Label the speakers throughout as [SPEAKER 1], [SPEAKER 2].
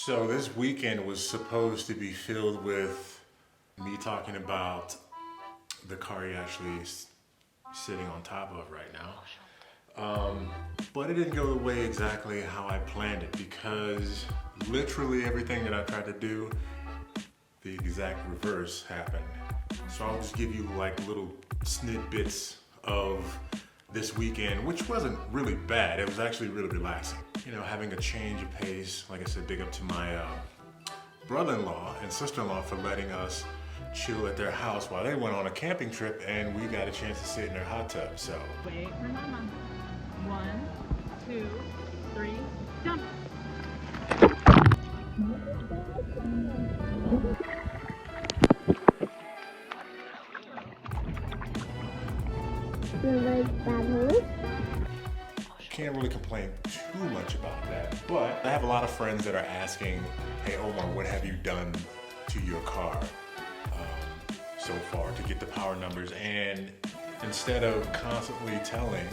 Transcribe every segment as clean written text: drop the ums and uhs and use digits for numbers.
[SPEAKER 1] So this weekend was supposed to be filled with me talking about the car you're actually sitting on top of right now. But it didn't go the way exactly how I planned it, because literally everything that I tried to do, the exact reverse happened. So I'll just give you like little snippets of this weekend, which wasn't really bad. It was actually really relaxing. You know, having a change of pace. Like I said, big up to my brother-in-law and sister-in-law for letting us chill at their house while they went on a camping trip, and we got a chance to sit in their hot tub. So
[SPEAKER 2] wait for mama. 1, 2, 3, jump.
[SPEAKER 1] Can't really complain too much about that, but I have a lot of friends that are asking, hey Omar, what have you done to your car so far to get the power numbers? And instead of constantly telling,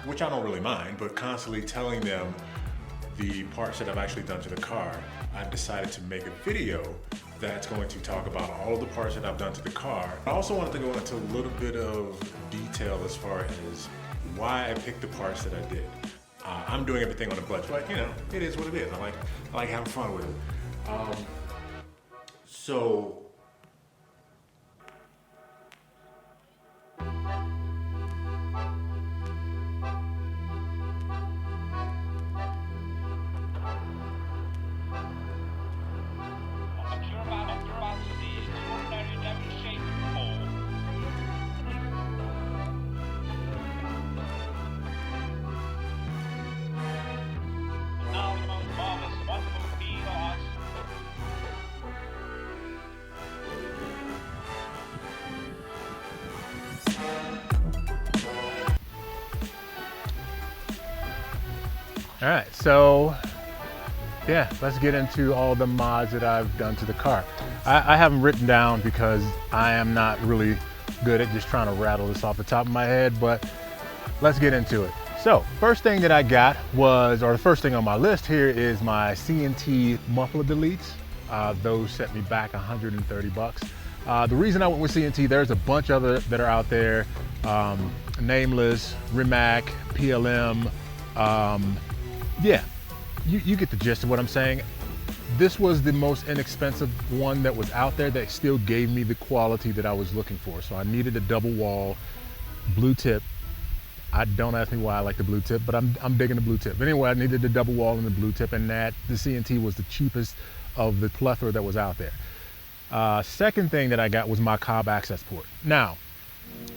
[SPEAKER 1] which I don't really mind, but constantly telling them the parts that I've actually done to the car, I've decided to make a video that's going to talk about all of the parts that I've done to the car. I also wanted to go into a little bit of detail as far as why I picked the parts that I did. I'm doing everything on a budget, but you know, it is what it is. I like having fun with it. So
[SPEAKER 3] all right, so yeah, let's get into all the mods that I've done to the car. I have them written down because I am not really good at just trying to rattle this off the top of my head, but let's get into it. So first thing that I got was, or the first thing on my list here is my CNT muffler deletes. Those set me back 130 bucks. The reason I went with CNT, there's a bunch other that are out there, Nameless, Rimac, PLM, yeah, you get the gist of what I'm saying. This was the most inexpensive one that was out there that still gave me the quality that I was looking for. So I needed a double wall, blue tip. I don't ask me why I like the blue tip, but I'm digging the blue tip. But anyway, I needed the double wall and the blue tip, and that the CNT was the cheapest of the plethora that was out there. Second thing that I got was my Cobb access port. Now,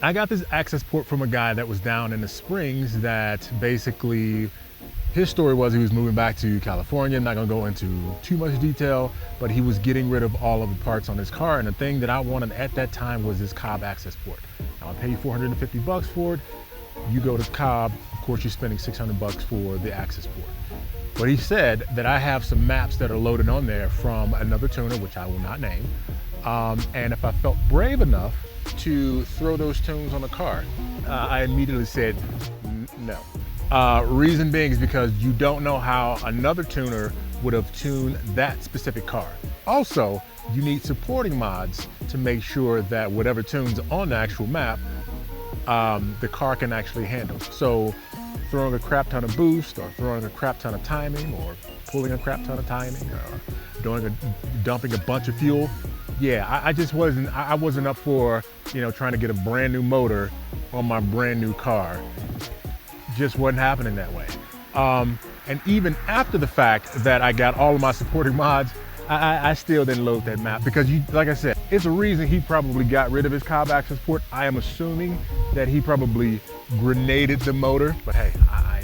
[SPEAKER 3] I got this access port from a guy that was down in the Springs that basically, his story was he was moving back to California. I'm not gonna go into too much detail, but he was getting rid of all of the parts on his car, and the thing that I wanted at that time was this Cobb access port. Now, I pay you 450 bucks for it. You go to Cobb, of course you're spending 600 bucks for the access port. But he said that I have some maps that are loaded on there from another tuner, which I will not name. And if I felt brave enough to throw those tunes on the car, I immediately said no. Reason being is because you don't know how another tuner would have tuned that specific car. Also, you need supporting mods to make sure that whatever tunes on the actual map, the car can actually handle. So throwing a crap ton of boost, or throwing a crap ton of timing, or pulling a crap ton of timing, or dumping a bunch of fuel. Yeah, I just wasn't up for, you know, trying to get a brand new motor on my brand new car. Just wasn't happening that way. And even after the fact that I got all of my supporting mods, I still didn't load that map because, like I said, it's a reason he probably got rid of his Cobb access port. I am assuming that he probably grenaded the motor, but hey, I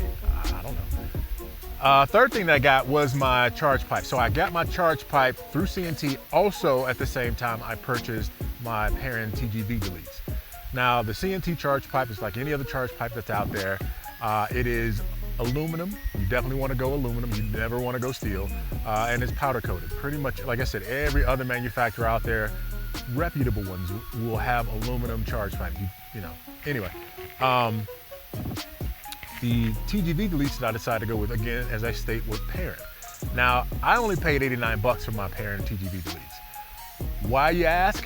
[SPEAKER 3] don't know. Third thing that I got was my charge pipe. So I got my charge pipe through CNT. Also, at the same time, I purchased my Perrin TGV deletes. Now, the CNT charge pipe is like any other charge pipe that's out there. It is aluminum. You definitely want to go aluminum. You never want to go steel. And it's powder coated. Pretty much, like I said, every other manufacturer out there, reputable ones, will have aluminum charge pipe. You know. Anyway, the TGV deletes that I decided to go with, again, as I state, with Perrin. Now, I only paid 89 bucks for my parent TGV deletes. Why, you ask?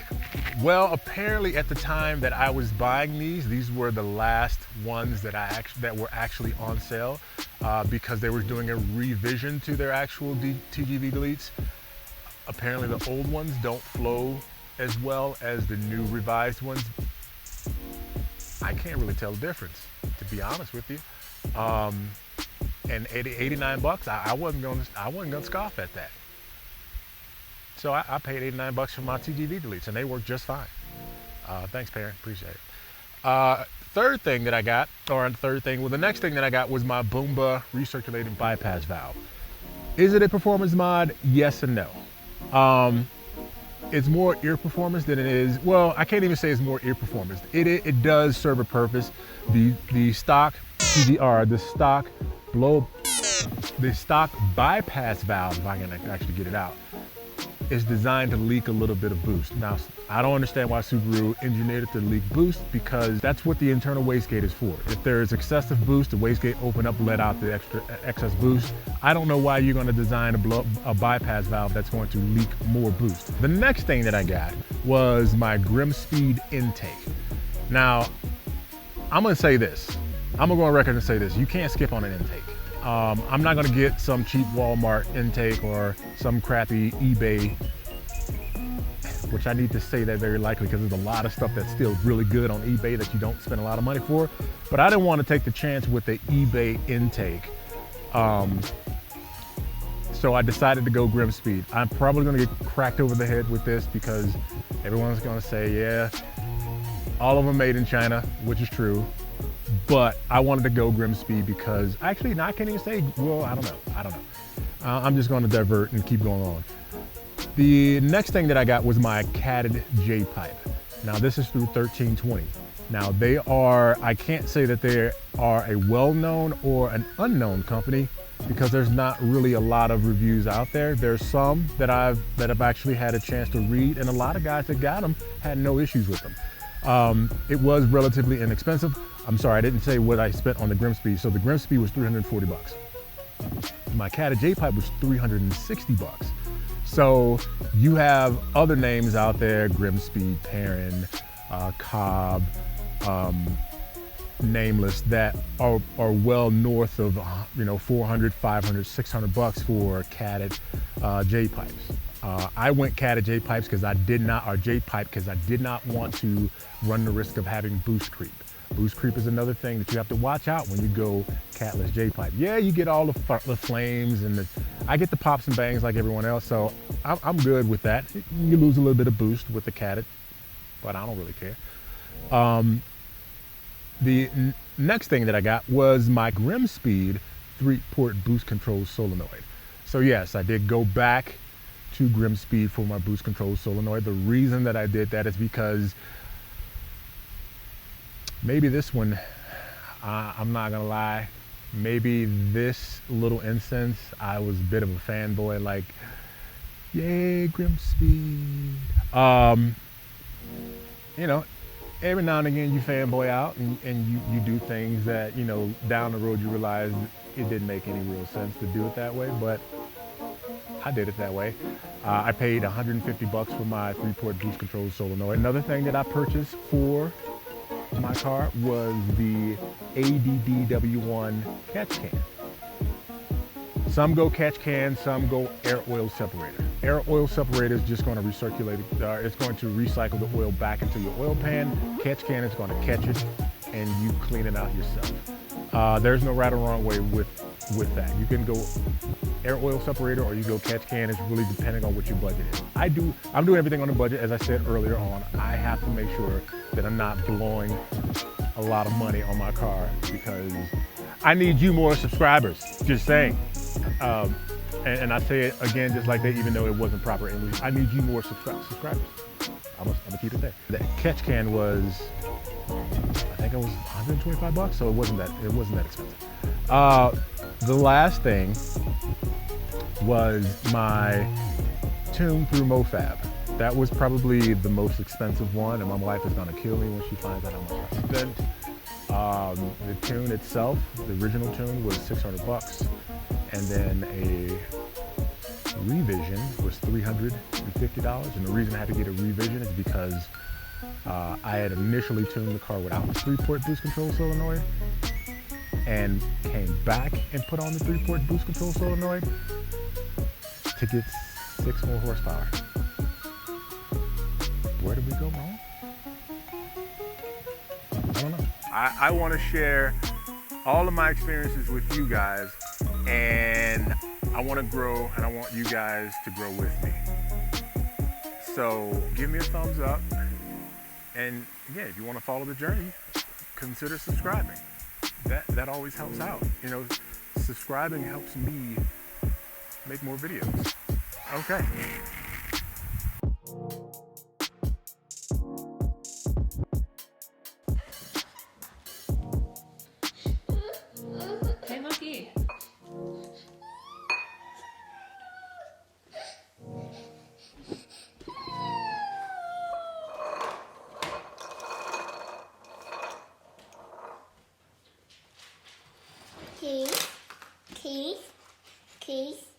[SPEAKER 3] Well, apparently at the time that I was buying these were the last ones that were actually on sale because they were doing a revision to their actual TGV deletes. Apparently the old ones don't flow as well as the new revised ones. I can't really tell the difference, to be honest with you. And 89 bucks, I wasn't gonna scoff at that. So I paid 89 bucks for my TGV deletes, and they work just fine. Thanks, parent, appreciate it. Third thing that I got, the next thing that I got was my Boomba recirculating bypass valve. Is it a performance mod? Yes and no. It's more ear performance than it is, well, I can't even say it's more ear performance. It does serve a purpose. The stock TGR, the stock bypass valve, if I can actually get it out, is designed to leak a little bit of boost. Now, I don't understand why Subaru engineered it to leak boost, because that's what the internal wastegate is for. If there is excessive boost, the wastegate open up, let out the excess boost. I don't know why you're going to design a bypass valve that's going to leak more boost. The next thing that I got was my Grimmspeed intake. Now, I'm going to say this. I'm going to go on record and say this. You can't skip on an intake. I'm not gonna get some cheap Walmart intake or some crappy eBay, which I need to say that very likely because there's a lot of stuff that's still really good on eBay that you don't spend a lot of money for. But I didn't want to take the chance with the eBay intake. So I decided to go Grimmspeed. I'm probably gonna get cracked over the head with this because everyone's gonna say, yeah, all of them made in China, which is true. But I wanted to go Grimmspeed because actually, no, I can't even say, well, I don't know. I'm just going to divert and keep going on. The next thing that I got was my catted J pipe. Now this is through 1320. Now they are, I can't say that they are a well-known or an unknown company because there's not really a lot of reviews out there. There's some that I've actually had a chance to read, and a lot of guys that got them had no issues with them. It was relatively inexpensive. I'm sorry, I didn't say what I spent on the Grimmspeed. So the Grimmspeed was 340 bucks. My catted J pipe was 360 bucks. So you have other names out there, Grimmspeed, Perrin, Cobb, Nameless, that are well north of 400, 500, 600 bucks for catted J pipes. I went catted J pipes because I did not want to run the risk of having boost creep. Boost creep is another thing that you have to watch out when you go catless J pipe. Yeah, you get all the flames and I get the pops and bangs like everyone else, so I'm good with that. You lose a little bit of boost with the catted, but I don't really care. The next thing that I got was my Grimmspeed 3-port boost control solenoid. So yes, I did go back to Grimmspeed for my boost control solenoid. The reason that I did that is because maybe this one, I'm not gonna lie, maybe this little instance, I was a bit of a fanboy, like, yay, Grimmspeed. Every now and again you fanboy out and you do things that, down the road you realize it didn't make any real sense to do it that way, but I did it that way. I paid 150 bucks for my 3-port boost control solenoid. Another thing that I purchased for my car was the ADDW1 catch can. Some go catch can, some go air oil separator. Air oil separator is just going to recirculate, it's going to recycle the oil back into your oil pan. Catch can is going to catch it and you clean it out yourself. There's no right or wrong way with that. You can go air oil separator or you go catch can. It's really depending on what your budget is. I'm doing everything on the budget. As I said earlier on, I have to make sure that I'm not blowing a lot of money on my car because I need you more subscribers, just saying. And I say it again just like that, even though it wasn't proper English. I need you more subscribers. I'm gonna keep it there. The catch can was, I think it was 125 bucks, so it wasn't that expensive. The last thing was my tune through MoFab. That was probably the most expensive one, and my wife is gonna kill me when she finds out how much I spent. The tune itself, the original tune, was 600 bucks, and then revision was $350. And the reason I had to get a revision is because I had initially tuned the car without the 3-port boost control solenoid and came back and put on the 3-port boost control solenoid to get 6 more horsepower. Where did we go wrong? I don't know. I want to share all of my experiences with you guys, and I want to grow, and I want you guys to grow with me. So give me a thumbs up, and yeah, if you want to follow the journey, consider subscribing. That always helps out. You know, subscribing helps me make more videos. Okay.
[SPEAKER 2] Hey, Lucky.
[SPEAKER 4] Keys, keys, keys.